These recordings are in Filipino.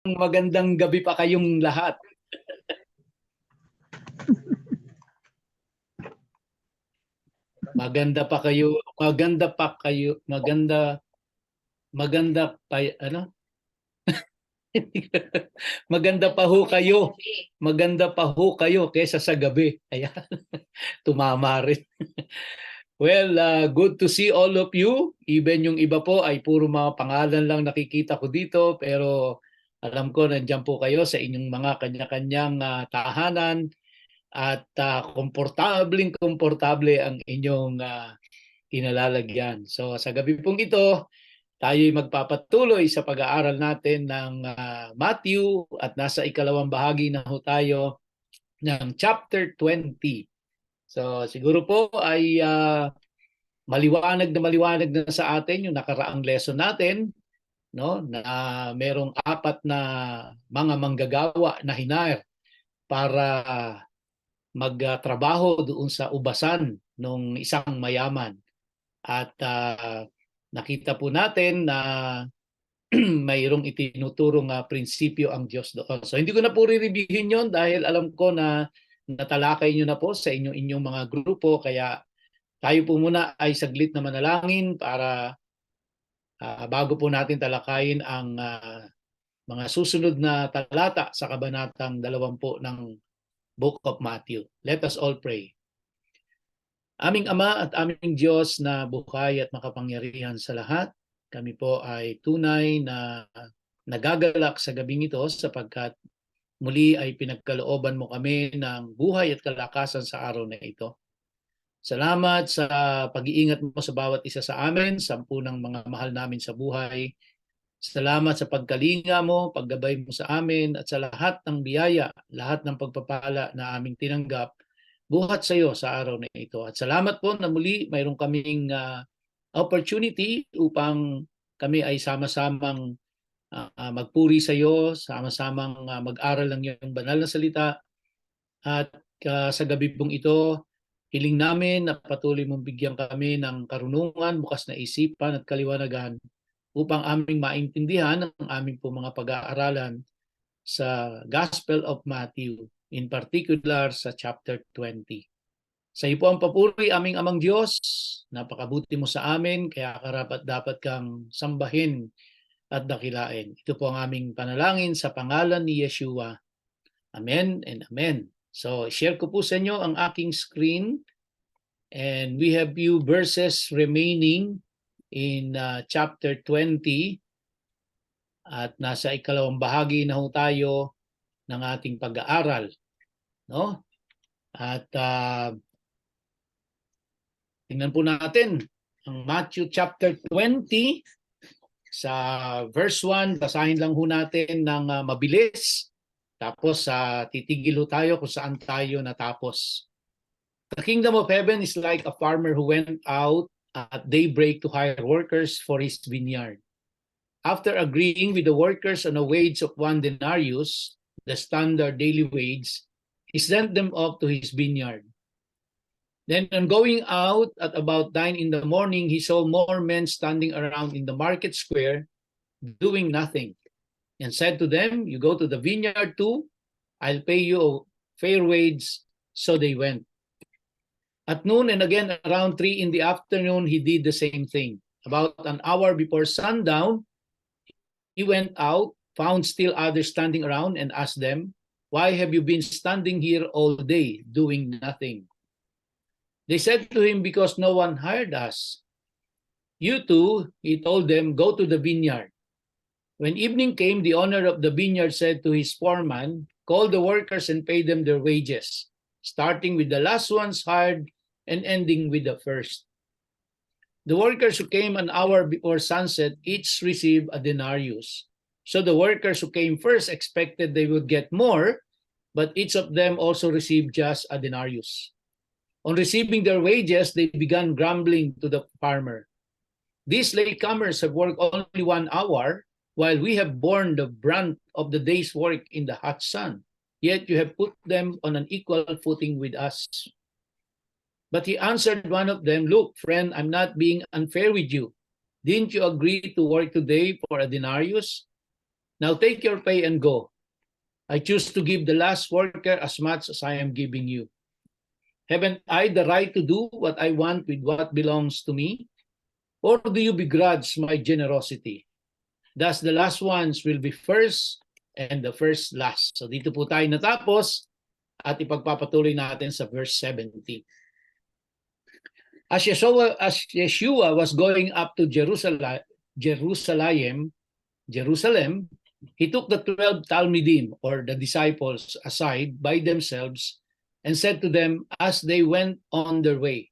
magandang gabi pa kayong lahat. Maganda pa kayo, maganda pa kayo, maganda pa, ano? Maganda pa ho kayo. Maganda pa ho kayo kaysa sa gabi. Ayan, tumama rin. Well, good to see all of you. Even yung iba po ay puro mga pangalan lang nakikita ko dito. Pero alam ko nandiyan po kayo sa inyong mga kanya-kanyang tahanan. At komportable ang inyong kinalalagyan. So sa gabi pong ito, tayo'y magpapatuloy sa pag-aaral natin ng Matthew at nasa ikalawang bahagi na ho tayo ng chapter 20. So siguro po ay maliwanag na sa atin yung nakaraang lesson natin, no, na merong 4 na mga manggagawa na hinire para magtrabaho doon sa ubasan ng isang mayaman. At nakita po natin na mayroong itinuturong prinsipyo ang Diyos doon. So hindi ko na po re-reviewin yon dahil alam ko na natalakay nyo na po sa inyong mga grupo. Kaya tayo po muna ay saglit na manalangin para bago po natin talakayin ang mga susunod na talata sa kabanatang 20 ng Book of Matthew. Let us all pray. Aming Ama at aming Diyos na buhay at makapangyarihan sa lahat, kami po ay tunay na nagagalak sa gabing ito sapagkat muli ay pinagkalooban mo kami ng buhay at kalakasan sa araw na ito. Salamat sa pag-iingat mo sa bawat isa sa amin, 10 ng mga mahal namin sa buhay. Salamat sa pagkalinga mo, paggabay mo sa amin at sa lahat ng biyaya, lahat ng pagpapala na aming tinanggap buhat sa iyo sa araw na ito. At salamat po na muli mayroon kaming opportunity upang kami ay sama-samang magpuri sa iyo, sama-samang mag-aral ng iyong banal na salita. At sa gabi pong ito, hiling namin na patuloy mong bigyan kami ng karunungan, bukas na isipan at kaliwanagan upang aming maintindihan ang aming po mga pag-aaralan sa Gospel of Matthew, in particular sa chapter 20. Sa iyo po ang papuri, aming Amang Diyos. Napakabuti mo sa amin, kaya karapat dapat kang sambahin at dakilain. Ito po ang aming panalangin sa pangalan ni Yeshua. Amen and amen. So, share ko po sa inyo ang aking screen. And we have few verses remaining in chapter 20. At nasa ikalawang bahagi na ho tayo ng ating pag-aaral. No? At tingnan po natin ang Matthew chapter 20 sa verse 1. Basahin lang ho natin ng mabilis. Tapos titigil ho tayo kung saan tayo natapos. The kingdom of heaven is like a farmer who went out at daybreak to hire workers for his vineyard. After agreeing with the workers on a wage of 1 denarius, the standard daily wage, he sent them off to his vineyard. Then on going out at about 9 in the morning, he saw more men standing around in the market square doing nothing, and said to them, "You go to the vineyard too, I'll pay you a fair wage." So they went. At noon and again around 3 in the afternoon, he did the same thing. About an hour before sundown, he went out, found still others standing around, and asked them, "Why have you been standing here all day doing nothing?" They said to him, "Because no one hired us." "You too," he told them, "go to the vineyard." When evening came, the owner of the vineyard said to his foreman, "Call the workers and pay them their wages, starting with the last ones hired and ending with the first." The workers who came an hour before sunset each received a denarius. So the workers who came first expected they would get more, but each of them also received just a denarius. On receiving their wages, they began grumbling to the farmer, "These latecomers have worked only 1 hour, while we have borne the brunt of the day's work in the hot sun. Yet you have put them on an equal footing with us." But he answered one of them, "Look, friend, I'm not being unfair with you. Didn't you agree to work today for a denarius? Now take your pay and go. I choose to give the last worker as much as I am giving you. Haven't I the right to do what I want with what belongs to me? Or do you begrudge my generosity? Thus the last ones will be first and the first last. So dito po tayo natapos at ipagpapatuloy natin sa verse 17. As Yeshua was going up to Jerusalem, he took the 12 Talmidim, or the disciples, aside by themselves and said to them as they went on their way,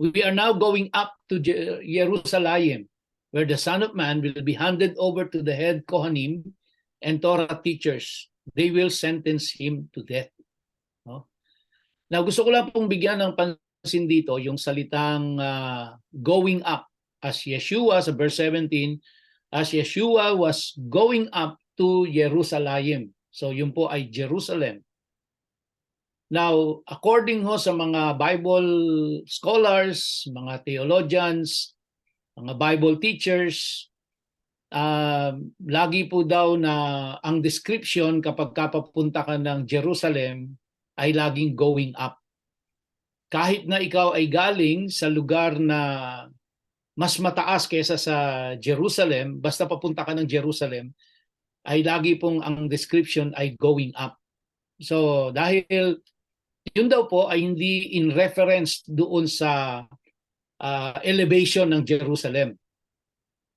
"We are now going up to Jerusalem, where the Son of Man will be handed over to the head Kohanim and Torah teachers. They will sentence him to death." No? Now, gusto ko lang pong bigyan ng pansin dito yung salitang going up. As Yeshua, sa verse 17, as Yeshua was going up to Jerusalem. So, yun po ay Jerusalem. Now, according ho sa mga Bible scholars, mga theologians, mga Bible teachers, lagi po daw na ang description kapag kapapunta ka ng Jerusalem ay laging going up. Kahit na ikaw ay galing sa lugar na mas mataas kaysa sa Jerusalem, basta papunta ka ng Jerusalem, ay lagi pong ang description ay going up. So dahil yun daw po ay hindi in reference doon sa elevation ng Jerusalem.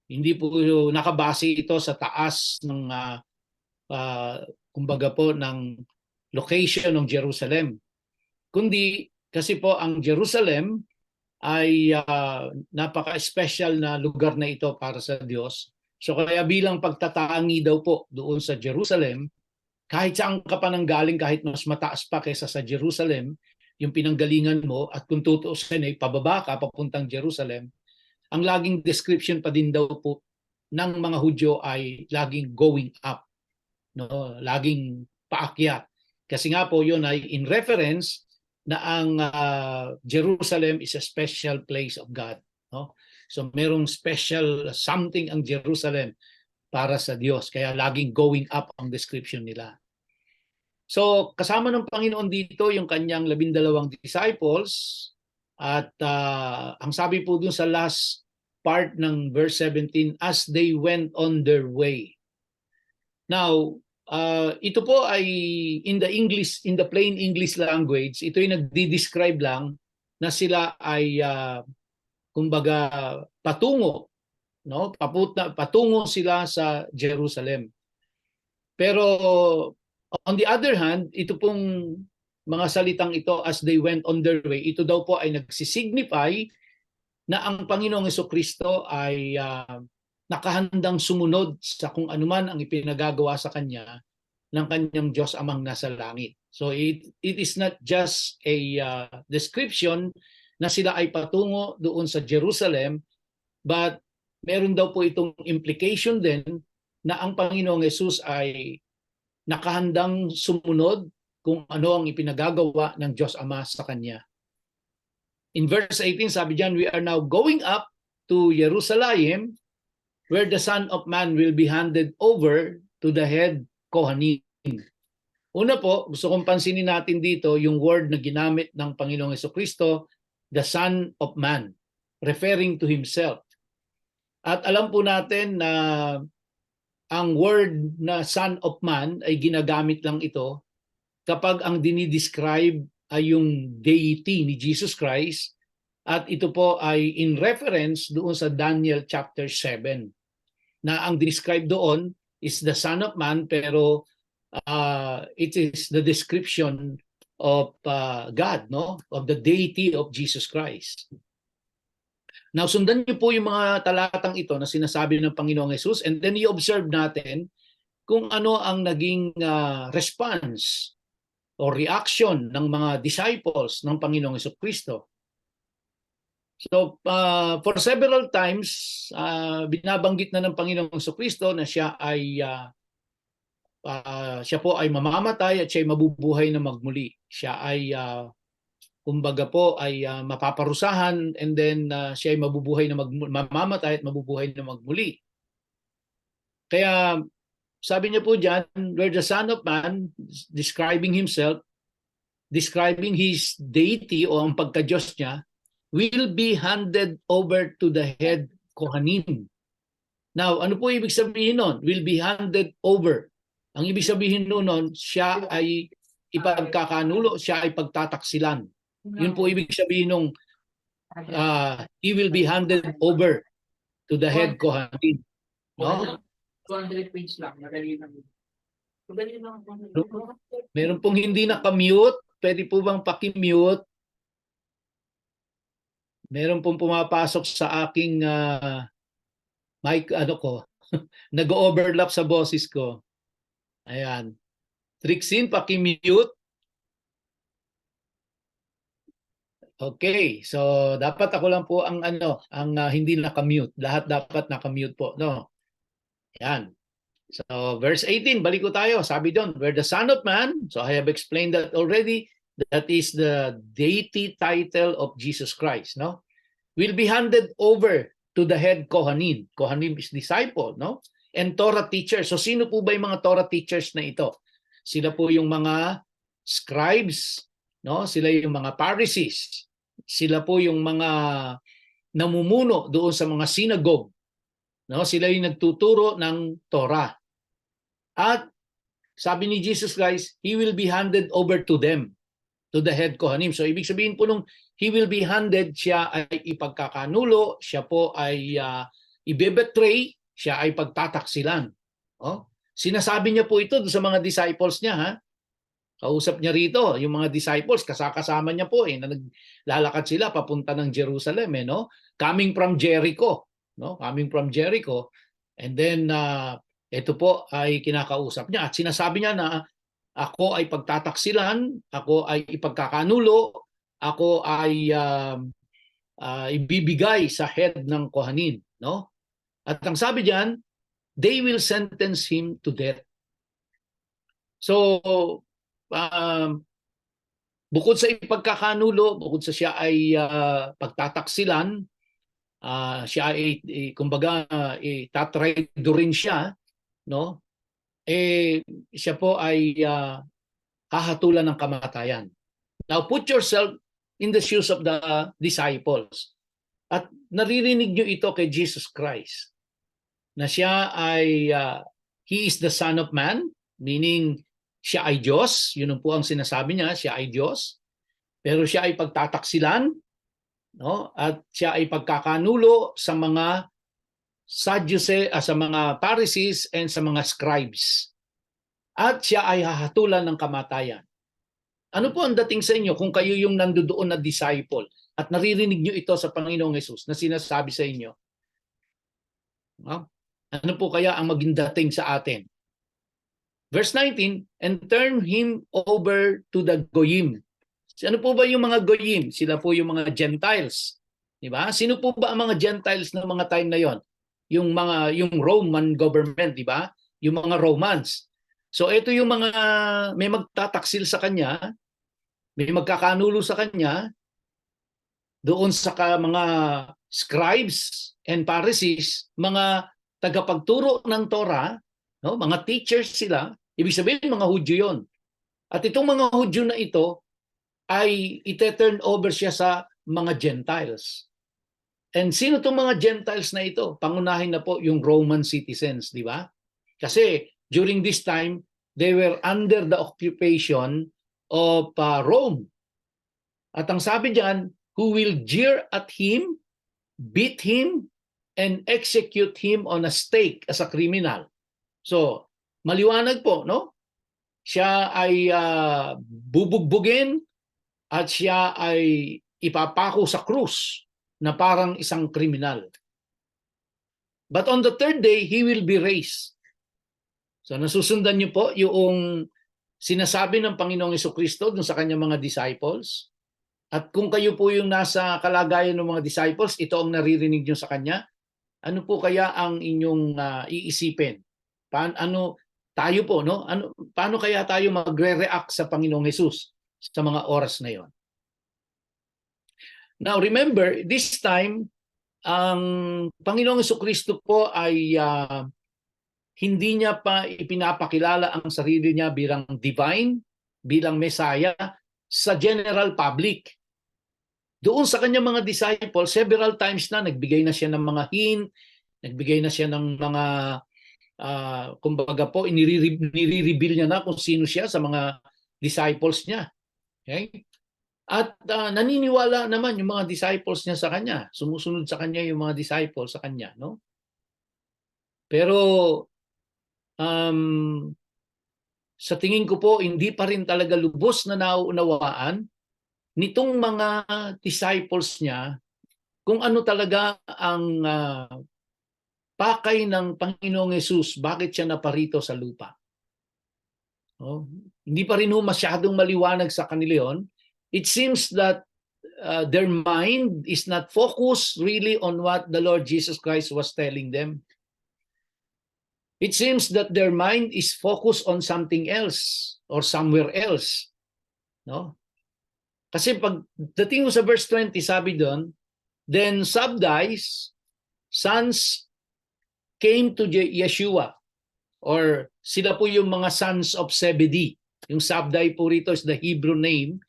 Hindi po nakabase ito sa taas ng kumbaga po ng location ng Jerusalem. Kundi kasi po ang Jerusalem ay napaka-special na lugar na ito para sa Diyos. So kaya bilang pagtatangi daw po doon sa Jerusalem, kahit saan ka pa nanggaling, kahit mas mataas pa kaysa sa Jerusalem, yung pinanggalingan mo, at kung tutuusin ay pababa ka papuntang Jerusalem, ang laging description pa din daw po ng mga Hudyo ay laging going up, no? Laging paakyat. Kasi nga po yun ay in reference na ang Jerusalem is a special place of God, no? So merong special something ang Jerusalem para sa Diyos, kaya laging going up ang description nila. So kasama ng Panginoon dito yung kanyang 12 disciples, at ang sabi po dun sa last part ng verse 17, as they went on their way. Now, ito po ay in the plain English language, ito ay nagdi-describe lang na sila ay kumbaga patungo, no? Patungo sila sa Jerusalem. Pero on the other hand, ito pong mga salitang ito, as they went on their way, ito daw po ay nagsisignify na ang Panginoong Jesucristo ay nakahandang sumunod sa kung anuman ang ipinagagawa sa kanya ng kanyang Diyos Amang nasa langit. So it is not just a description na sila ay patungo doon sa Jerusalem, but meron daw po itong implication din na ang Panginoong Jesus ay nakahandang sumunod kung ano ang ipinagagawa ng Diyos Ama sa kanya. In verse 18, sabi diyan, we are now going up to Jerusalem, where the Son of Man will be handed over to the head Kohanim. Una po, gusto kong pansinin natin dito yung word na ginamit ng Panginoong Jesucristo, the Son of Man, referring to Himself. At alam po natin na ang word na Son of Man ay ginagamit lang ito kapag ang dinidescribe ay yung deity ni Jesus Christ, at ito po ay in reference doon sa Daniel chapter 7 na ang describe doon is the Son of Man, pero it is the description of God, no? Of the deity of Jesus Christ. Now, sundan niyo po yung mga talatang ito na sinasabi ng Panginoong Jesus, and then i-observe natin kung ano ang naging response o reaction ng mga disciples ng Panginoong Jesucristo. So, for several times, binabanggit na ng Panginoong Jesucristo na siya po ay mamamatay at siya ay mabubuhay na magmuli. Siya ay kumbaga po ay mapaparusahan, and then siya ay mabubuhay na mamamatay at mabubuhay na magmuli. Kaya sabi niya po diyan, where the Son of Man, describing himself, describing his deity o ang pagka-Diyos niya, will be handed over to the head Kohanim. Now, ano po ibig sabihin nun? Will be handed over. Ang ibig sabihin nun, siya ay ipagkakanulo, siya ay pagtataksilan. Yun po ibig sabihin nung he will be handed over to the head Kohanim. No? 200 page lang, madali lang. Madali lang. Meron pong hindi naka-mute. Pwede po bang paki-mute? Meron pong pumapasok sa aking mic, ano ko, nag-overlap sa boses ko. Ayan. Trixin, paki-mute. Okay, so dapat ako lang po ang hindi naka-mute. Lahat dapat naka-mute po, no? Yan. So verse 18, balik ko tayo. Sabi doon, where the Son of Man, so I have explained that already, that is the deity title of Jesus Christ, no? Will be handed over to the head Kohanim. Kohanim is disciple, no? And Torah teachers. So sino po ba yung mga Torah teachers na ito? Sila po yung mga scribes, no? Sila yung mga Pharisees. Sila po yung mga namumuno doon sa mga synagogue. No? Sila yung nagtuturo ng Torah. At sabi ni Jesus Christ, he will be handed over to them, to the head Kohanim. So ibig sabihin po nung he will be handed, siya ay ipagkakanulo, siya po ay ibebetray, siya ay pagtataksilan. Oh? Sinasabi niya po ito sa mga disciples niya, ha? Kausap niya rito, yung mga disciples, kasama niya po na naglalakad sila papunta ng Jerusalem, no? Coming from Jericho, no? Coming from Jericho. And then ito po ay kinakausap niya at sinasabi niya na ako ay pagtataksilan, ako ay ipagkakanulo, ako ay ibibigay sa head ng Kohanim, no? At ang sabi diyan, they will sentence him to death. So bukod sa ipagkakanulo, bukod sa siya ay pagtataksilan, siya ay kumbaga tatraidorin siya, no? Siya po ay hahatulan ng kamatayan. Now put yourself in the shoes of the disciples. At naririnig niyo ito kay Jesus Christ na siya ay he is the Son of Man, meaning siya ay Diyos, yun po ang sinasabi niya, siya ay Diyos. Pero siya ay pagtataksilan, no? At siya ay pagkakanulo sa mga Sadducees, sa mga Pharisees and sa mga scribes. At siya ay hahatulan ng kamatayan. Ano po ang dating sa inyo kung kayo yung nandoon na disciple at naririnig nyo ito sa Panginoong Hesus na sinasabi sa inyo? No? Ano po kaya ang maging dating sa atin? Verse 19, and turn him over to the Goyim. Ano po ba yung mga Goyim? Sila po yung mga Gentiles. Diba? Sino po ba ang mga Gentiles ng mga time na yon? Yung Roman government, di ba? Yung mga Romans. So ito yung mga may magtataksil sa kanya, may magkakanulo sa kanya doon sa mga scribes and Pharisees, mga tagapagturo ng Torah, no? Mga teachers sila, ibig sabihin mga Hudyo yon. At itong mga Hudyo na ito ay ite-turn over siya sa mga Gentiles. And sino itong mga Gentiles na ito? Pangunahin na po yung Roman citizens, di ba? Kasi during this time, they were under the occupation of Rome. At ang sabi diyan, who will jeer at him, beat him, and execute him on a stake as a criminal. So, maliwanag po, no? Siya ay bubugbugin at siya ay ipapako sa krus na parang isang kriminal. But on the third day, he will be raised. So nasusundan niyo po yung sinasabi ng Panginoong Jesucristo dun sa kanyang mga disciples. At kung kayo po yung nasa kalagayan ng mga disciples, ito ang naririnig niyo sa kanya, ano po kaya ang inyong iisipin? Tayo po, no? Paano kaya tayo magre-react sa Panginoong Hesus sa mga oras na yon? Now remember, this time, ang Panginoong Jesucristo po ay hindi niya pa ipinapakilala ang sarili niya bilang divine, bilang Messiah sa general public. Doon sa kanyang mga disciples, several times na nagbigay na siya ng mga hint, nagbigay na siya ng mga kumbaga po, nire-reveal niya na kung sino siya sa mga disciples niya. Okay? At naniniwala naman yung mga disciples niya sa kanya. Sumusunod sa kanya yung mga disciples sa kanya. No? Pero sa tingin ko po, hindi pa rin talaga lubos na nauunawaan nitong mga disciples niya kung ano talaga ang pakay ng Panginoong Hesus, bakit siya naparito sa lupa. Oh, hindi pa rin masyadong maliwanag sa kanila yon. It seems that their mind is not focused really on what the Lord Jesus Christ was telling them. It seems that their mind is focused on something else or somewhere else. No? Kasi pag dating mo sa verse 20, sabi doon, then Sabdi's sons came to Yeshua, or sila po yung mga sons of Zebedee. Yung Sabdi po rito is the Hebrew name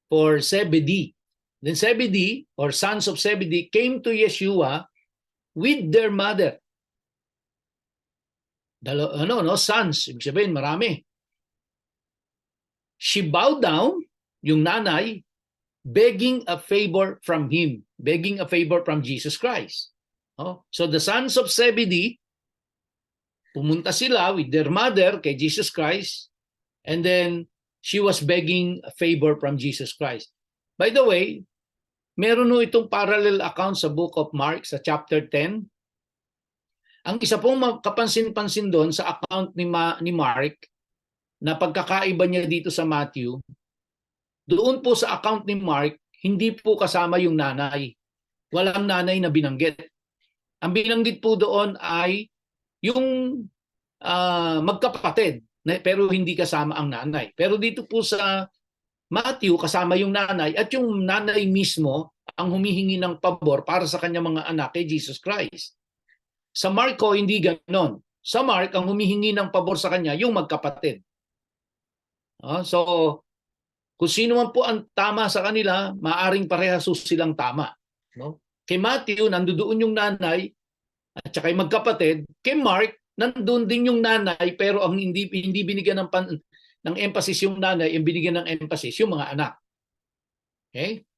for Zebedee. Then Zebedee, or sons of Zebedee, came to Yeshua with their mother. Sons, ibig sabihin marami. She bowed down, yung nanay, begging a favor from him, begging a favor from Jesus Christ. So the sons of Zebedee, pumunta sila with their mother kay Jesus Christ, and then she was begging a favor from Jesus Christ. By the way, meron itong parallel account sa book of Mark sa chapter 10. Ang isa pong kapansin-pansin doon sa account ni Mark na pagkakaiba niya dito sa Matthew, doon po sa account ni Mark, hindi po kasama yung nanay. Walang nanay na binanggit. Ang binanggit po doon ay yung magkapatid, pero hindi kasama ang nanay. Pero dito po sa Matthew, kasama yung nanay, at yung nanay mismo ang humihingi ng pabor para sa kanyang mga anak kay Jesus Christ. Sa Marko, hindi ganon. Sa Mark, ang humihingi ng pabor sa kanya, yung magkapatid. So, kung sino man po ang tama sa kanila, maaring parehas silang tama. No? Kay Matthew, nandoon yung nanay, at saka yung magkapatid. Kay Mark, nandoon din yung nanay, pero ang hindi binigyan ng emphasis yung nanay, yung binigyan ng emphasis yung mga anak. Okay?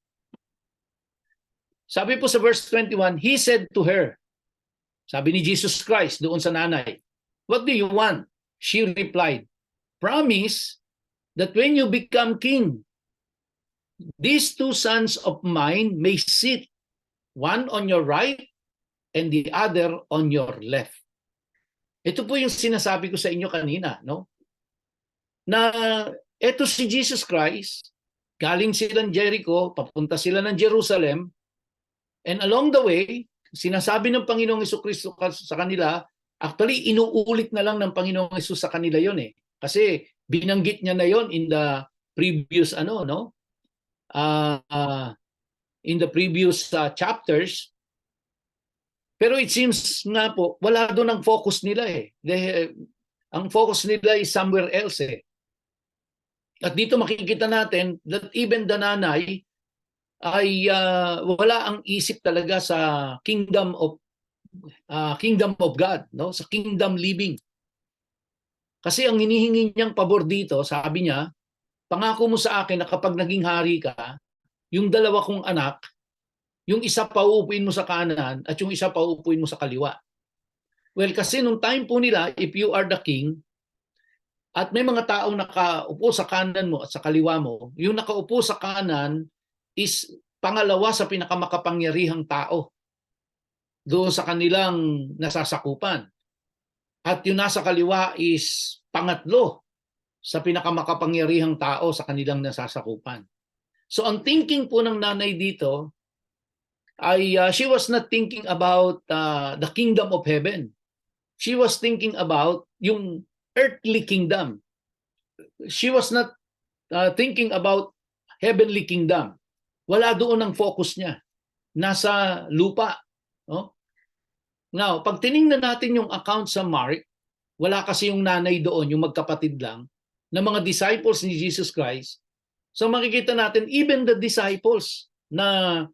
Sabi po sa verse 21, he said to her, sabi ni Jesus Christ doon sa nanay, what do you want? She replied, promise that when you become king, these two sons of mine may sit, one on your right and the other on your left. Ito po yung sinasabi ko sa inyo kanina, no? Na ito si Jesus Christ, galing silang Jericho, papunta sila ng Jerusalem, and along the way, sinasabi ng Panginoong Jesucristo sa kanila, actually inuulit na lang ng Panginoong Hesus sa kanila yon eh. Kasi binanggit niya na yon in the previous in the previous chapters. Pero it seems nga po, wala doon ang focus nila eh. Ang focus nila is somewhere else eh. At dito makikita natin that even the nanay ay wala ang isip talaga sa kingdom of God, no? Sa kingdom living. Kasi ang hinihingi niyang pabor dito, sabi niya, pangako mo sa akin na kapag naging hari ka, yung dalawa kong anak, yung isa pauupuin mo sa kanan at yung isa pauupuin mo sa kaliwa. Well, kasi nung time po nila, if you are the king, at may mga taong nakaupo sa kanan mo at sa kaliwa mo, yung nakaupo sa kanan is pangalawa sa pinakamakapangyarihang tao doon sa kanilang nasasakupan. At yung nasa kaliwa is pangatlo sa pinakamakapangyarihang tao sa kanilang nasasakupan. So ang thinking po ng nanay dito ay she was not thinking about the kingdom of heaven. She was thinking about yung earthly kingdom. She was not thinking about heavenly kingdom. Wala doon ang focus niya. Nasa lupa. No? Now, pag tiningnan natin yung account sa Mark, Wala kasi yung nanay doon, yung magkapatid lang, na mga disciples ni Jesus Christ. So makikita natin, even the disciples na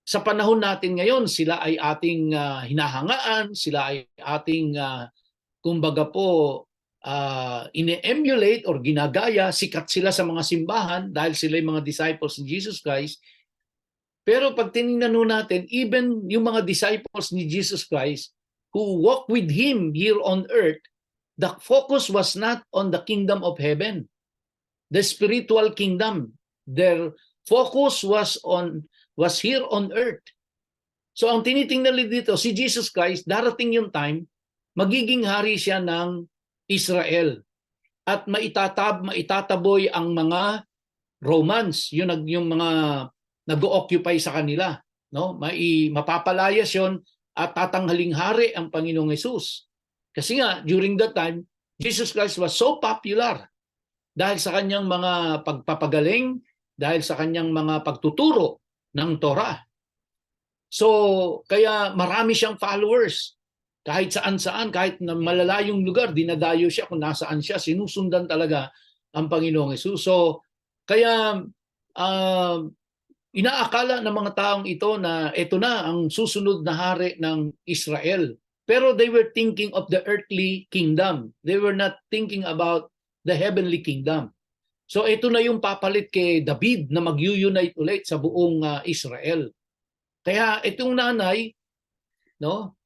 sa panahon natin ngayon, sila ay ating hinahangaan, sila ay ating, kumbaga po, ine-emulate or ginagaya, sikat sila sa mga simbahan dahil sila ay mga disciples ni Jesus Christ. Pero pag tinignan natin, even yung mga disciples ni Jesus Christ who walk with Him here on earth, the focus was not on the kingdom of heaven, the spiritual kingdom. Their focus was here on earth. So ang tinitingnan dito, si Jesus Christ, darating yung time, magiging hari siya ng Israel. At maitataboy ang mga Romans, yung mga nag-occupy sa kanila, no? Mapapalayas 'yon at tatanghaling hari ang Panginoong Hesus. Kasi nga during that time, Jesus Christ was so popular dahil sa kanyang mga pagpapagaling, dahil sa kanyang mga pagtuturo ng Torah. So, kaya marami siyang followers. Kahit saan-saan, kahit na malalayong lugar, dinadayo siya kung nasaan siya, sinusundan talaga ang Panginoong Hesus. So, kaya inaakala ng mga taong ito na ito na ang susunod na hari ng Israel. Pero they were thinking of the earthly kingdom. They were not thinking about the heavenly kingdom. So ito na yung papalit kay David na mag-unite ulit sa buong Israel. Kaya itong nanay, no,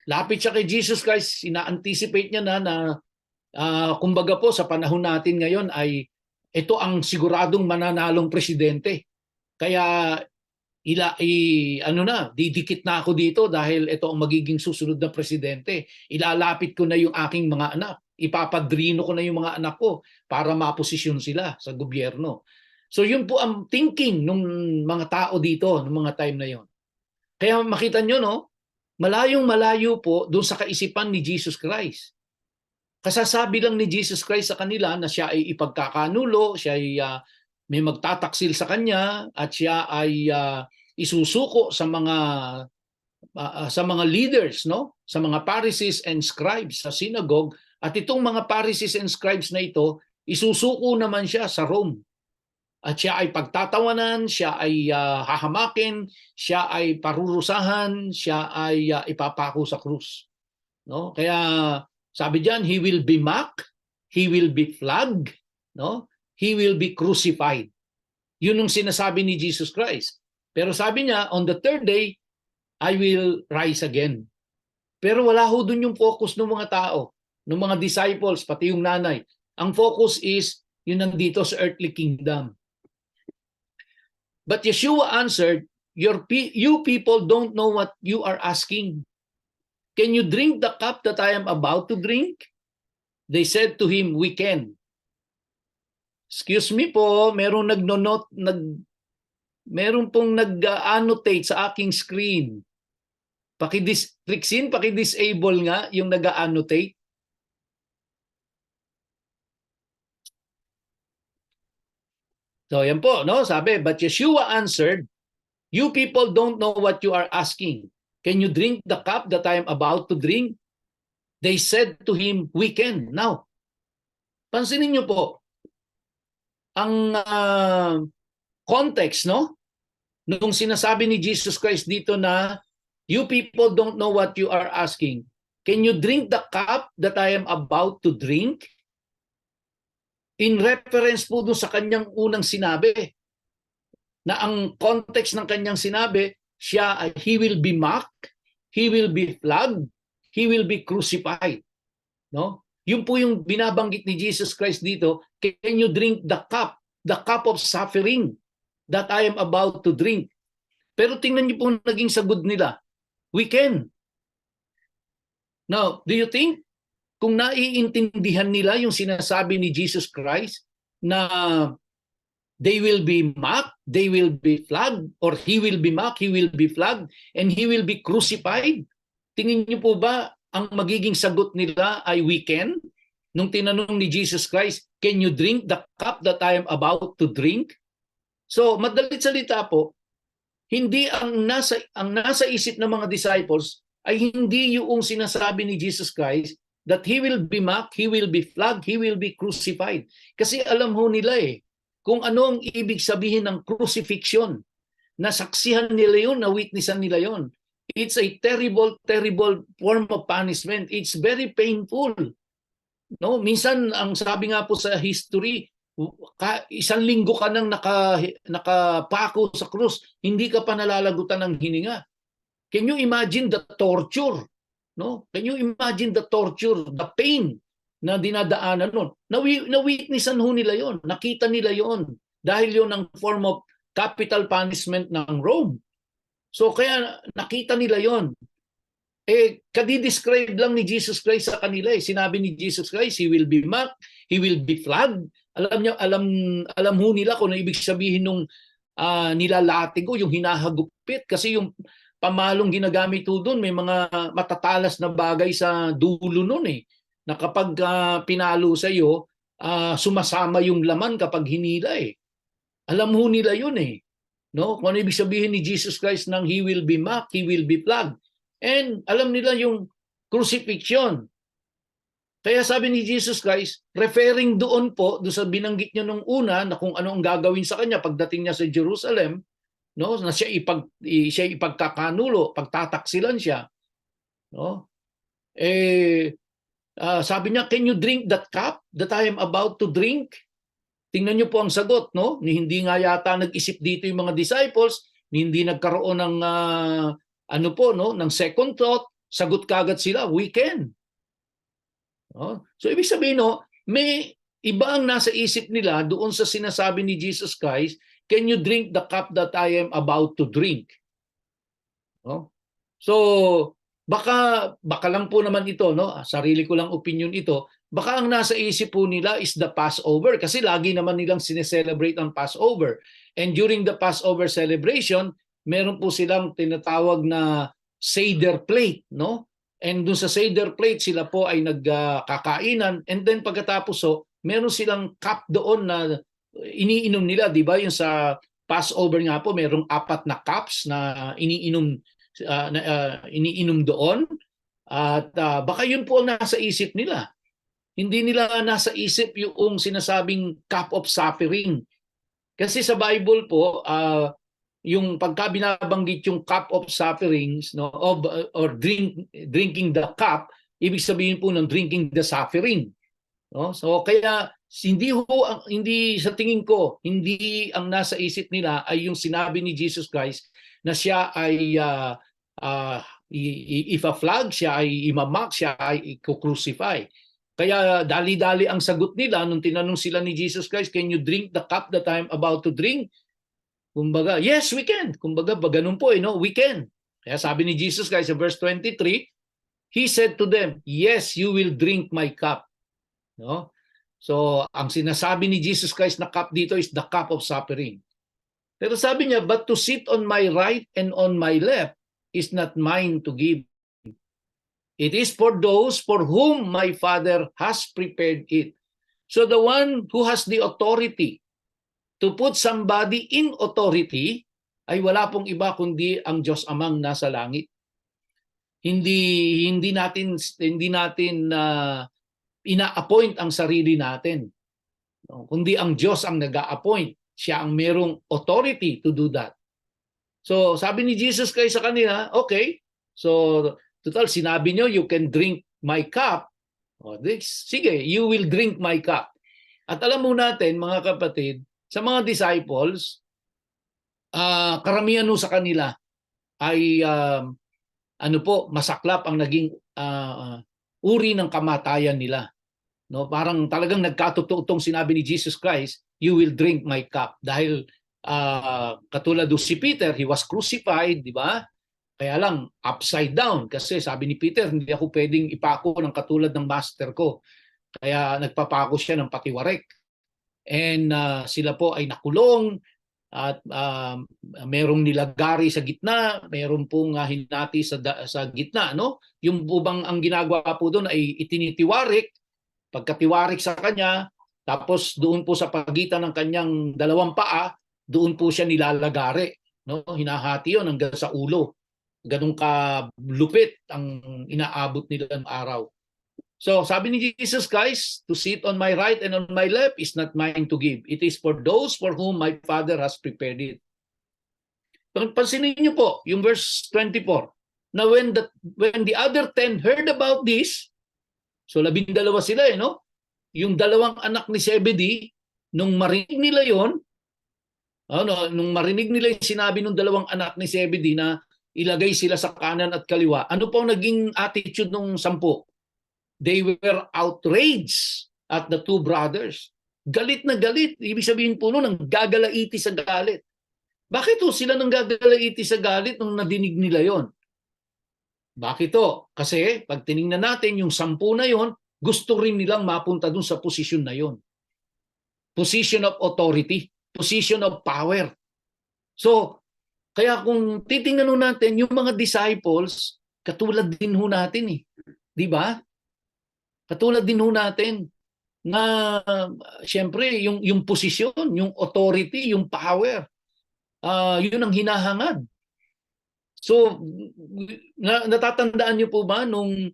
lapit siya kay Jesus Christ, ina-anticipate niya na kumbaga po sa panahon natin ngayon ay ito ang siguradong mananalong presidente. Kaya didikit na ako dito dahil ito ang magiging susunod na presidente. Ilalapit ko na yung aking mga anak. Ipapadrino ko na yung mga anak ko para maposisyon sila sa gobyerno. So yun po ang thinking ng mga tao dito, ng mga time na yon. Kaya makita nyo, no, malayong-malayo po doon sa kaisipan ni Jesus Christ. Kasasabi lang ni Jesus Christ sa kanila na siya ay ipagkakanulo, siya ay may magtataksil sa kanya at siya ay isusuko sa mga leaders, no? Sa mga Pharisees and scribes sa synagogue, at itong mga Pharisees and scribes na ito, isusuko naman siya sa Rome. At siya ay pagtatawanan, siya ay hahamakin, siya ay parurusahan, siya ay ipapako sa krus. No? Kaya sabi diyan, he will be mocked, he will be flogged, no? He will be crucified. Yun ang sinasabi ni Jesus Christ. Pero sabi niya, on the third day, I will rise again. Pero wala ho dun yung focus ng mga tao, ng mga disciples, pati yung nanay. Ang focus is, yun nandito sa earthly kingdom. But Yeshua answered, you people don't know what you are asking. Can you drink the cup that I am about to drink? They said to him, we can. Excuse me po, meron pong nag-annotate sa aking screen. Paki-disable nga yung nag-annotate. So yan po, no? Sabi, but Yeshua answered, you people don't know what you are asking. Can you drink the cup that I am about to drink? They said to him, we can. Now, pansinin niyo po, ang context, no? Nung sinasabi ni Jesus Christ dito na, you people don't know what you are asking. Can you drink the cup that I am about to drink? In reference po doon sa kanyang unang sinabi, na ang context ng kanyang sinabi, he will be mocked, he will be flogged, he will be crucified. No? Yun po yung binabanggit ni Jesus Christ dito, can you drink the cup of suffering that I am about to drink? Pero tingnan niyo po naging sagot nila, we can. Now, do you think kung naiintindihan nila yung sinasabi ni Jesus Christ na they will be mocked, they will be flogged, or he will be mocked, he will be flogged, and he will be crucified? Tingin niyo po ba ang magiging sagot nila ay we can? Nung tinanong ni Jesus Christ, can you drink the cup that I am about to drink? So, madalit salita po, hindi ang nasa isip ng mga disciples ay hindi yung sinasabi ni Jesus Christ that he will be mocked, he will be flogged, he will be crucified. Kasi alam ho nila kung ano ang ibig sabihin ng crucifixion. Nasaksihan nila yun, na-witnessan nila yun. It's a terrible, terrible form of punishment. It's very painful. No, minsan ang sabi nga po sa history, isang linggo ka nang nakapako sa krus, hindi ka pa nalalagutan ng hininga. Can you imagine the torture? No? Can you imagine the torture, the pain na dinadaanan nun? Na-witnessan ho nila yon, nakita nila yon, dahil yon ang form of capital punishment ng Rome. So kaya nakita nila yon. Kadi-describe lang ni Jesus Christ sa kanila. Sinabi ni Jesus Christ, he will be mocked, he will be flogged. Alam ho nila kung ano ibig sabihin nung nilalatigo, yung hinahagupit. Kasi yung pamalong ginagamit ho doon, may mga matatalas na bagay sa dulo nun na kapag pinalo sa iyo, sumasama yung laman kapag hinila Alam ho nila yun No? Kung ano ibig sabihin ni Jesus Christ nang he will be mocked, he will be flogged. And alam nila yung crucifixion. Kaya sabi ni Jesus Christ, referring doon sa binanggit niyo nung una na kung ano ang gagawin sa kanya pagdating niya sa Jerusalem, no, na siya ipagkakanulo, pagtataksilan siya, no? Sabi niya, can you drink that cup that I am about to drink? Tingnan niyo po ang sagot, no? Hindi nga yata nag-isip dito yung mga disciples, hindi nagkaroon ng ng second thought, sagot kagad sila, we can. No? So ibig sabihin, may iba ang nasa isip nila doon sa sinasabi ni Jesus Christ, can you drink the cup that I am about to drink? No? So baka lang po naman ito, no? Sarili ko lang opinion ito. Baka ang nasa isip po nila is the Passover kasi lagi naman nilang sineselebrate ang Passover. And during the Passover celebration, meron po silang tinatawag na Seder plate, no? And dun sa Seder plate, sila po ay nagkakainan. And then pagkatapos meron silang cup doon na iniinom nila, di ba? Yung sa Passover nga po, merong 4 na cups na iniinom doon. At baka yun po ang nasa isip nila. Hindi nila nasa isip yung sinasabing cup of suffering. Kasi sa Bible po, yung pagka binabanggit yung cup of sufferings, no, or drinking the cup, ibig sabihin po ng drinking the suffering, no? So kaya hindi sa tingin ko, hindi ang nasa isip nila ay yung sinabi ni Jesus Christ na siya ay ifa-flag, siya ay imamak, siya ay i-crucify. Kaya dali-dali ang sagot nila nung tinanong sila ni Jesus Christ, can you drink the cup that I am about to drink? Kumbaga, yes, we can. Kumbaga, ganun po, no? We can. Kaya sabi ni Jesus Christ sa verse 23, he said to them, yes, you will drink my cup. No? So, ang sinasabi ni Jesus Christ na cup dito is the cup of suffering. Pero sabi niya, but to sit on my right and on my left is not mine to give. It is for those for whom my Father has prepared it. So the one who has the authority to put somebody in authority ay wala pong iba kundi ang Diyos Amang nasa langit. Hindi natin ina-appoint ang sarili natin. Kundi ang Diyos ang nag-a-appoint. Siya ang merong authority to do that. So sabi ni Jesus Christ sa kanila, okay, so total sinabi nyo, you can drink my cup. Sige, you will drink my cup. At alam mo natin, mga kapatid, sa mga disciples, karamihan sa kanila ay masaklap ang naging uri ng kamatayan nila. No, parang talagang nagkatotoo itong sinabi ni Jesus Christ, you will drink my cup. Dahil katulad si Peter, he was crucified, di ba? Kaya lang, upside down. Kasi sabi ni Peter, hindi ako pwedeng ipako ng katulad ng master ko. Kaya nagpapako siya ng patiwarek. And sila po ay nakulong at merong nilagari sa gitna, meron pong hinati sa gitna, no? Yung bubang ang ginagawa po doon ay itinitiwarik, pagkatiwarik sa kanya, tapos doon po sa pagitan ng kanyang dalawang paa, doon po siya nilalagari, no? Hinahati yon hanggang sa ulo. Ganun ka lupit ang inaabot nila ng araw. So sabi ni Jesus Christ, to sit on my right and on my left is not mine to give. It is for those for whom my Father has prepared it. Pansinin niyo po yung verse 24. Na when the other 10 heard about this, so 12 sila no? Yung dalawang anak ni Zebedee, nung marinig nila yon, nung marinig nila yung sinabi ng dalawang anak ni Zebedee na ilagay sila sa kanan at kaliwa, ano po ang naging attitude ng 10? They were outraged at the two brothers. Galit na galit. Ibig sabihin po nun, gagalaiti sa galit. Bakit sila nang gagalaiti sa galit nung nadinig nila yon? Bakit Kasi pag tiningnan natin yung 10 na yon, gusto rin nilang mapunta dun sa posisyon na yon. Position of authority, position of power. So, kaya kung titingnan natin, yung mga disciples, katulad din natin Di ba? Katulad din natin na siyempre yung posisyon, yung authority, yung power, yun ang hinahangad. So, natatandaan niyo po ba nung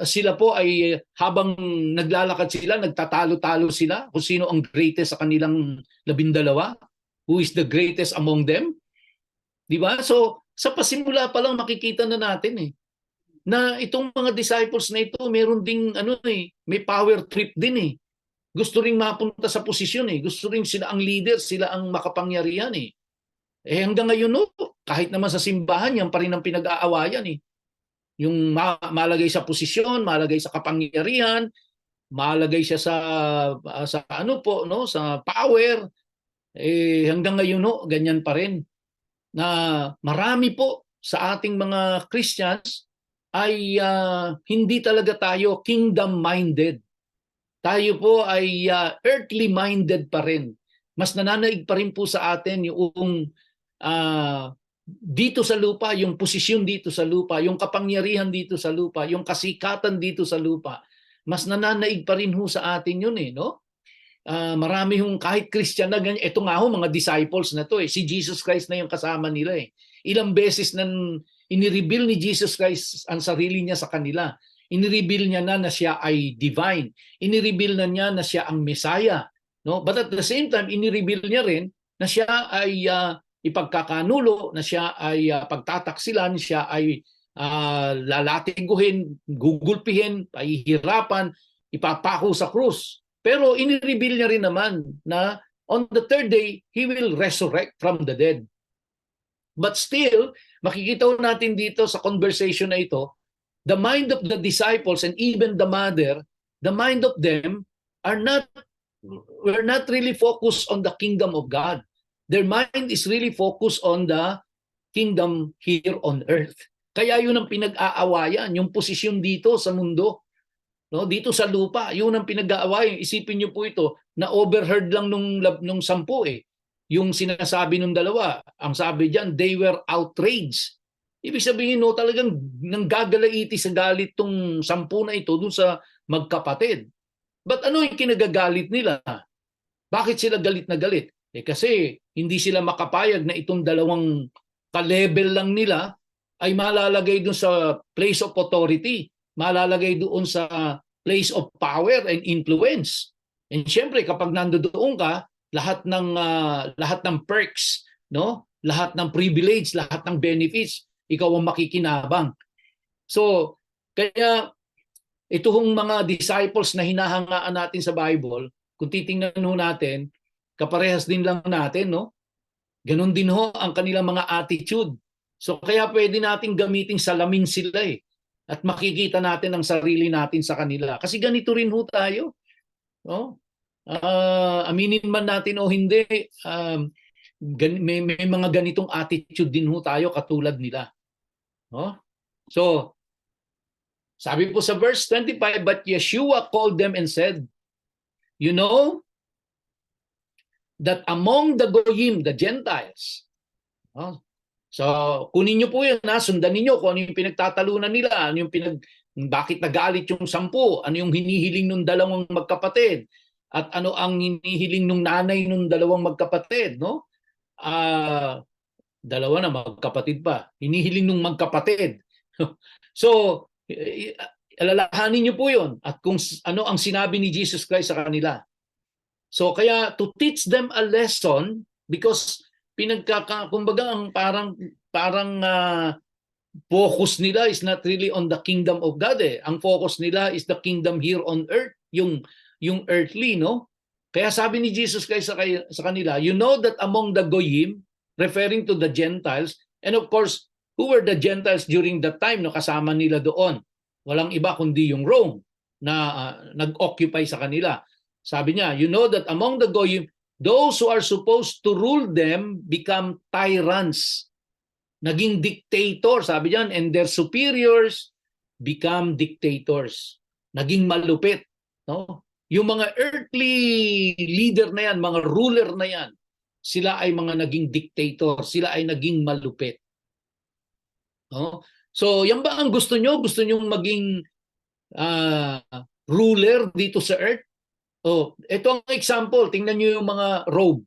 sila po ay habang naglalakad sila, nagtatalo-talo sila kung sino ang greatest sa kanilang 12? Who is the greatest among them? Di ba? So, sa pasimula pa lang makikita na natin na itong mga disciples na ito, meron ding may power trip din Gusto ring mapunta sa posisyon Gusto ring sila ang leader, sila ang makapangyarihan hanggang ngayon kahit naman sa simbahan, yan pa rin ang pinag-aawayan Yung malagay sa posisyon, malagay sa kapangyarihan, malagay siya sa sa power. Hanggang ngayon ganyan pa rin na marami po sa ating mga Christians ay hindi talaga tayo kingdom-minded. Tayo po ay earthly-minded pa rin. Mas nananaig pa rin po sa atin yung dito sa lupa, yung posisyon dito sa lupa, yung kapangyarihan dito sa lupa, yung kasikatan dito sa lupa. Mas nananaig pa rin sa atin yun no? Marami kahit Christian na ganyan. Ito nga mga disciples na to Si Jesus Christ na yung kasama nila Ilang beses nang inireveal ni Jesus Christ ang sarili niya sa kanila. Inireveal niya na siya ay divine. Inireveal na niya na siya ang Messiah. No? But at the same time, inireveal niya rin na siya ay ipagkakanulo, na siya ay pagtataksilan, siya ay lalatiguhin, gugulpihin, pahihirapan, ipapako sa krus. Pero inireveal niya rin naman na on the third day, He will resurrect from the dead. But still, makikita natin dito sa conversation na ito, the mind of the disciples and even the mother, the mind of them were not really focused on the kingdom of God. Their mind is really focused on the kingdom here on earth. Kaya yun ang pinag-aawayan, yung posisyon dito sa mundo. No, dito sa lupa, yun ang pinag-aawayan. Isipin niyo po ito, na overheard lang nung 10 Yung sinasabi nung dalawa, ang sabi diyan, they were outraged. Ibig sabihin talagang nanggagalaiti sa galit tong 10 na ito dun sa magkapatid. But ano yung kinagagalit nila? Bakit sila galit na galit? Kasi hindi sila makapayag na itong dalawang ka-level lang nila ay malalagay doon sa place of authority, malalagay doon sa place of power and influence. And syempre kapag nandoon ka, lahat ng perks, no? Lahat ng privilege, lahat ng benefits, ikaw ang makikinabang. So, kaya itong mga disciples na hinahangaan natin sa Bible, kung titingnan natin, kaparehas din lang natin, no? Ganon din ang kanilang mga attitude. So kaya pwede nating gamiting salamin sila at makikita natin ang sarili natin sa kanila. Kasi ganito rin tayo. No? Aminin man natin o hindi, may mga ganitong attitude din tayo katulad nila. No? So, sabi po sa verse 25, but Yeshua called them and said, you know that among the Goyim, the Gentiles, so kunin niyo po yun, sundan niyo kung ano yung pinagtatalunan nila, ano yung bakit nagalit yung 10, ano yung hinihiling ng dalawang magkapatid, at ano ang hinihiling ng nanay ng dalawang magkapatid, no? Dalawa na magkapatid pa, hinihiling ng magkapatid. So, alalahanin niyo po yun at kung ano ang sinabi ni Jesus Christ sa kanila. So kaya to teach them a lesson, because kumbaga ang parang focus nila is not really on the kingdom of God eh. Ang focus nila is the kingdom here on earth, yung earthly, no? Kaya sabi ni Jesus Christ sa kanila, you know that among the Goyim, referring to the Gentiles, and of course, who were the Gentiles during that time, no? Kasama nila doon. Walang iba kundi yung Rome na nag-occupy sa kanila. Sabi niya, you know that among the Goyim, those who are supposed to rule them become tyrants. Naging dictator, sabi diyan, and their superiors become dictators. Naging malupit, no? Yung mga earthly leader na yan, mga ruler na yan, sila ay mga naging dictator, sila ay naging malupit. No? So, yan ba ang gusto nyo? Gusto nyo maging ruler dito sa earth? Oh, ito ang example. Tingnan niyo yung mga robe,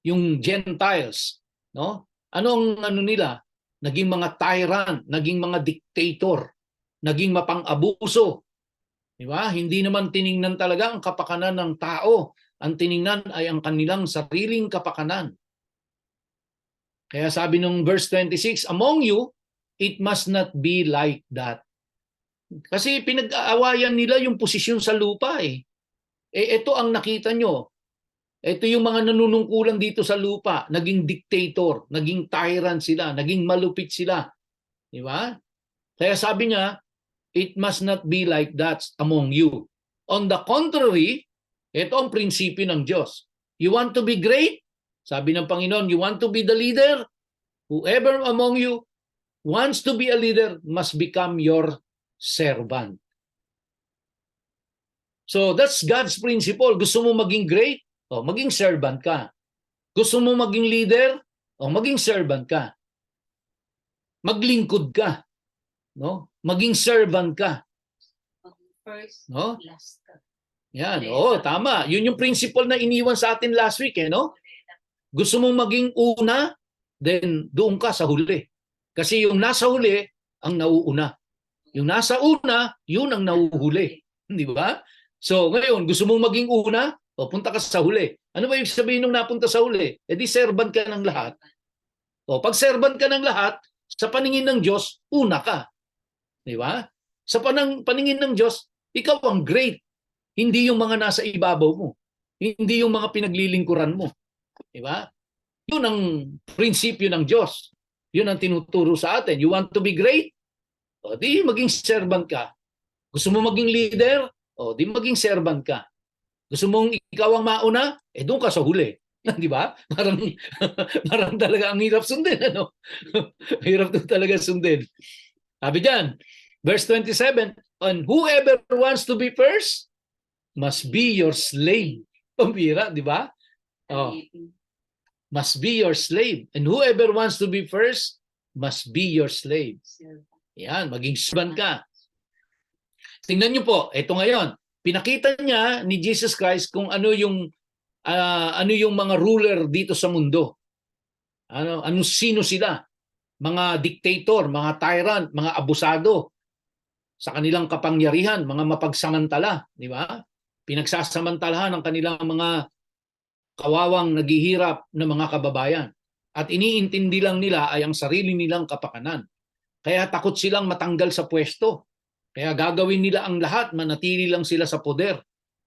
yung Gentiles, no? Anong ano nila? Naging mga tyrant, naging mga dictator, naging mapang-abuso. Di ba? Hindi naman tiningnan talaga ang kapakanan ng tao. Ang tiningnan ay ang kanilang sariling kapakanan. Kaya sabi nung verse 26, among you, it must not be like that. Kasi pinag-aawayan nila yung posisyon sa lupa eh. Ito ang nakita nyo. Ito yung mga nanunungkulan dito sa lupa, naging dictator, naging tyrant sila, naging malupit sila. Di ba? Kaya sabi niya, it must not be like that among you. On the contrary, ito ang prinsipyo ng Diyos. You want to be great? Sabi ng Panginoon, you want to be the leader? Whoever among you wants to be a leader must become your servant. So that's God's principle. Gusto mo maging great? O, maging servant ka. Gusto mo maging leader? O, maging servant ka. Maglingkod ka. No? Maging servant ka. First, no? last ka. Yan. Oo, tama. Yun yung principle na iniwan sa atin last week, eh, no? Gusto mong maging una, then doon ka sa huli. Kasi yung nasa huli, ang nauuna. Yung nasa una, yun ang nauhuli. Di ba? So, ngayon, gusto mong maging una, o punta ka sa huli. Ano ba yung sabihin nung napunta sa huli? E di servant ka ng lahat. O pag servant ka ng lahat, sa paningin ng Diyos, una ka. Di ba? Sa paningin ng Diyos, ikaw ang great. Hindi yung mga nasa ibabaw mo. Hindi yung mga pinaglilingkuran mo. Di ba? Yun ang prinsipyo ng Diyos. Yun ang tinuturo sa atin. You want to be great? O di maging servant ka. Gusto mo maging leader? O di maging servant ka. Gusto mong ikaw ang mauna? Eh doon ka sa huli. Di ba? Parang talaga ang hirap sundin. Ano? Hirap doon talaga sundin. Sabi dyan, verse 27, and whoever wants to be first must be your slave. Pambira, di ba? Oh, must be your slave. And whoever wants to be first must be your slave. Yan, maging servant ka. Tingnan nyo po, ito ngayon. Pinakita niya ni Jesus Christ kung ano yung mga ruler dito sa mundo. Sino sila? Mga dictator, mga tyrant, mga abusado sa kanilang kapangyarihan, mga mapagsamantala, di ba? Pinagsasamantalahan ng kanilang mga kawawang naghihirap na mga kababayan. At iniintindi lang nila ay ang sarili nilang kapakanan. Kaya takot silang matanggal sa pwesto. Kaya gagawin nila ang lahat, manatili lang sila sa poder.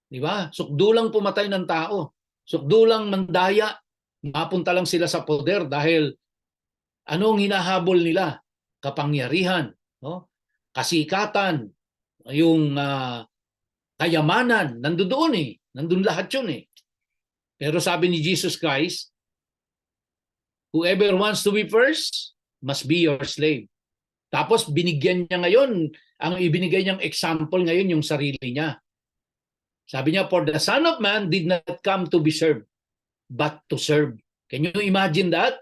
Di ba? Sukdulang pumatay ng tao. Sukdulang mandaya, mapunta lang sila sa poder dahil anong hinahabol nila? Kapangyarihan, no? Kasikatan, yung kayamanan, nandoon eh. Nandun lahat yun eh. Pero sabi ni Jesus Christ, whoever wants to be first must be your slave. Tapos binigyan niya ngayon, ang ibinigay niyang example ngayon yung sarili niya. Sabi niya, for the Son of Man did not come to be served, but to serve. Can you imagine that?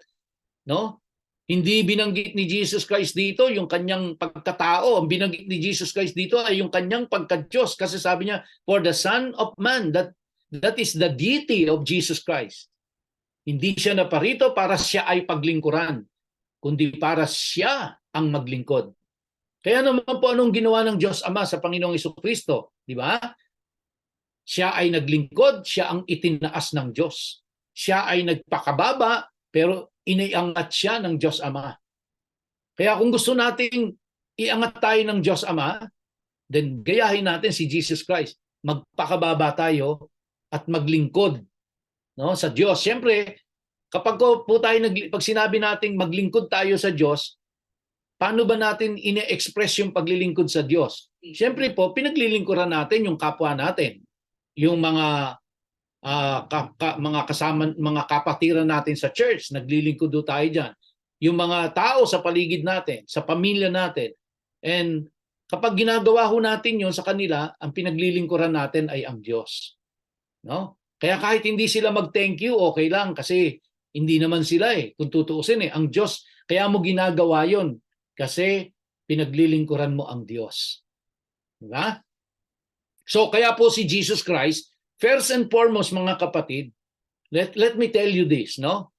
No? Hindi binanggit ni Jesus Christ dito yung kanyang pagkatao. Ang binanggit ni Jesus Christ dito ay yung kanyang pagka-Diyos. Kasi sabi niya, for the Son of Man, that is the deity of Jesus Christ. Hindi siya naparito para siya ay paglingkuran, kundi para siya ang maglingkod. Kaya naman po anong ginawa ng Diyos Ama sa Panginoong Jesucristo, di ba? Siya ay naglingkod, siya ang itinaas ng Diyos. Siya ay nagpakababa, pero iniangat siya ng Diyos Ama. Kaya kung gusto nating iangat tayo ng Diyos Ama, then gayahin natin si Jesus Christ. Magpakababa tayo at maglingkod, no, sa Diyos. Siyempre, kapag po tayo pag sinabi nating maglingkod tayo sa Diyos, paano ba natin ine-express yung paglilingkod sa Diyos? Siyempre po, pinaglilingkuran natin yung kapwa natin, yung mga mga kasama, mga kapatiran natin sa church, naglilingkod do tayo diyan. Yung mga tao sa paligid natin, sa pamilya natin. And kapag ginagawa ho natin yun sa kanila, ang pinaglilingkuran natin ay ang Diyos. No? Kaya kahit hindi sila mag-thank you, okay lang kasi hindi naman sila kung tutuusin ang Diyos, kaya mo ginagawa yon kasi pinaglilingkuran mo ang Diyos. Diba? So kaya po si Jesus Christ, first and foremost mga kapatid, let me tell you this, no?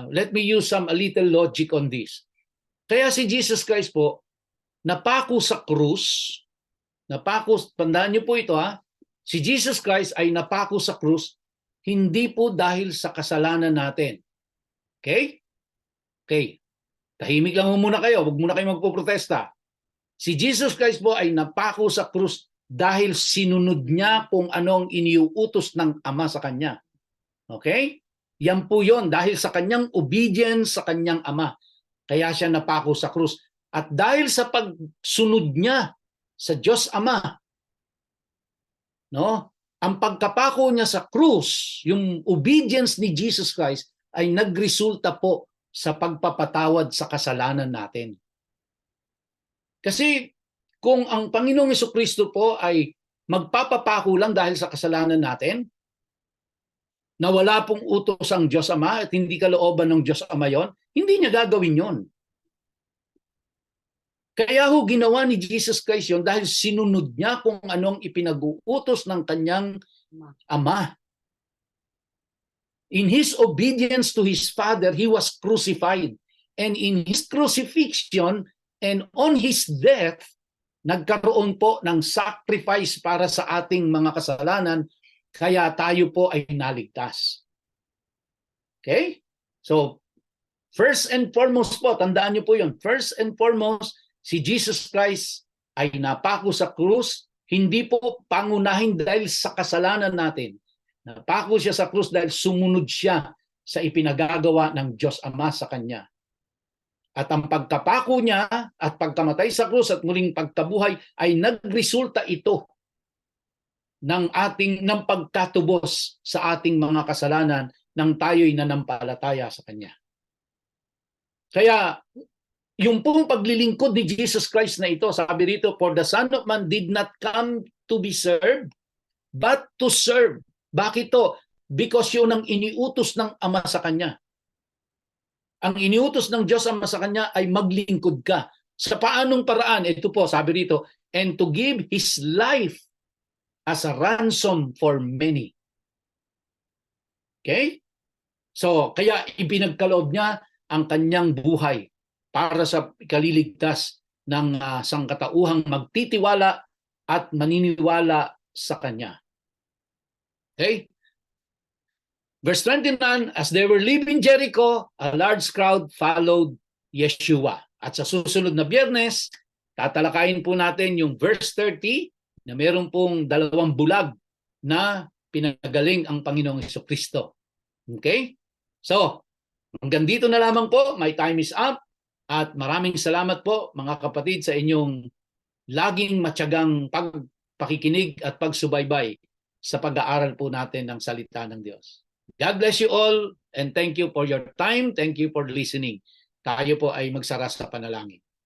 Let me use a little logic on this. Kaya si Jesus Christ po, napako sa krus, tandaan niyo po ito si Jesus Christ ay napako sa krus, hindi po dahil sa kasalanan natin. Okay? Okay. Tahimik lang muna kayo, huwag muna kayo magpoprotesta. Si Jesus Christ po ay napako sa krus dahil sinunod niya kung anong iniuutos ng Ama sa kanya. Okay? Yan po yon dahil sa kanyang obedience sa kanyang Ama. Kaya siya napako sa krus. At dahil sa pagsunod niya sa Diyos Ama, no? Ang pagkapako niya sa krus, yung obedience ni Jesus Christ ay nagresulta po sa pagpapatawad sa kasalanan natin. Kasi kung ang Panginoong Jesucristo po ay magpapapako lang dahil sa kasalanan natin, na wala pong utos ang Diyos Ama at hindi kalooban ng Diyos Ama yon, hindi niya gagawin yon. Kaya ho ginawa ni Jesus Christ yon dahil sinunod niya kung anong ipinag-uutos ng kanyang Ama. In His obedience to His Father, He was crucified. And in His crucifixion and on His death, nagkaroon po ng sacrifice para sa ating mga kasalanan, kaya tayo po ay naligtas. Okay? So, first and foremost po, tandaan niyo po yun, first and foremost, si Jesus Christ ay napako sa krus, hindi po pangunahin dahil sa kasalanan natin. Napako siya sa krus dahil sumunod siya sa ipinagagawa ng Diyos Ama sa Kanya. At ang pagkapako niya at pagkamatay sa krus at muling pagkabuhay ay nagresulta ito ng pagkatubos sa ating mga kasalanan nang tayo'y nanampalataya sa Kanya. Kaya yung pong paglilingkod ni Jesus Christ na ito, sabi rito, for the Son of Man did not come to be served, but to serve. Bakit to? Because yun ang iniutos ng Ama sa Kanya. Ang iniutos ng Diyos Ama sa Kanya ay maglingkod ka. Sa paanong paraan? Ito po, sabi rito, and to give His life as a ransom for many. Okay? So, kaya ipinagkaloob niya ang kanyang buhay para sa kaliligtas ng sangkatauhang magtitiwala at maniniwala sa Kanya. Okay? Verse 29, as they were leaving Jericho, a large crowd followed Yeshua. At sa susunod na Biyernes, tatalakayin po natin yung verse 30 na meron pong dalawang bulag na pinagaling ang Panginoong Jesucristo. Okay? So, hanggang dito na lamang po. My time is up. At maraming salamat po mga kapatid sa inyong laging matyagang pakikinig at pagsubaybay sa pag-aaral po natin ng salita ng Diyos. God bless you all and thank you for your time. Thank you for listening. Tayo po ay magsara sa panalangin.